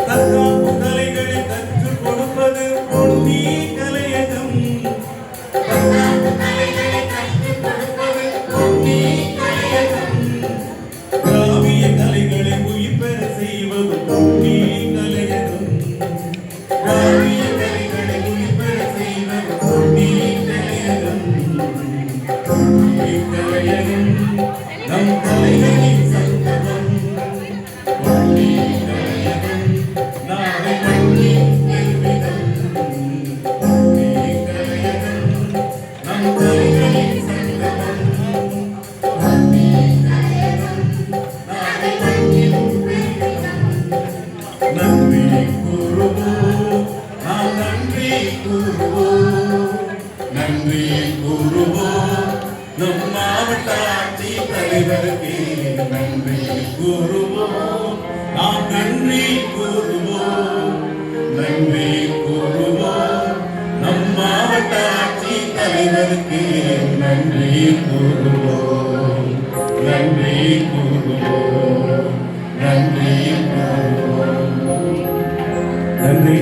தற்காப்பு கலைகளை கற்றுக் கொடுப்பது பொன்னி கலையகம். காவிய கலைகளை உயிர் பெற செய்வது பொன்னி கலையகம். காவிய கலைகளை உயிர் பெற செய்வது பொன்னி கலையகம். பொன்னி கலையகம் நம் கலைகளின் சங்கமம். பொன்னி கலையகம் நாளை மண்ணின் பெருமிதம். பொன்னி கலையகம் நம் கலைகளின் சங்கமம். பொன்னி கலையகம் நாளை மண்ணின் பெருமிதம். நன்றி கூறுவோம், நாம் நன்றி கூறுவோம். நன்றி கூறுவோம் நம் மாவட்ட ஆட்சி தலைவருக்கு. நன்றி கூறுவோம், நாம் நன்றி கூறுவோம். நன்றி கூறுவோம் நம் மாவட்ட ஆட்சி தலைவருக்கு. நன்றி கூறுவோம், நன்றி கூறுவோம், நன்றி கூறுவோம். நன்றி.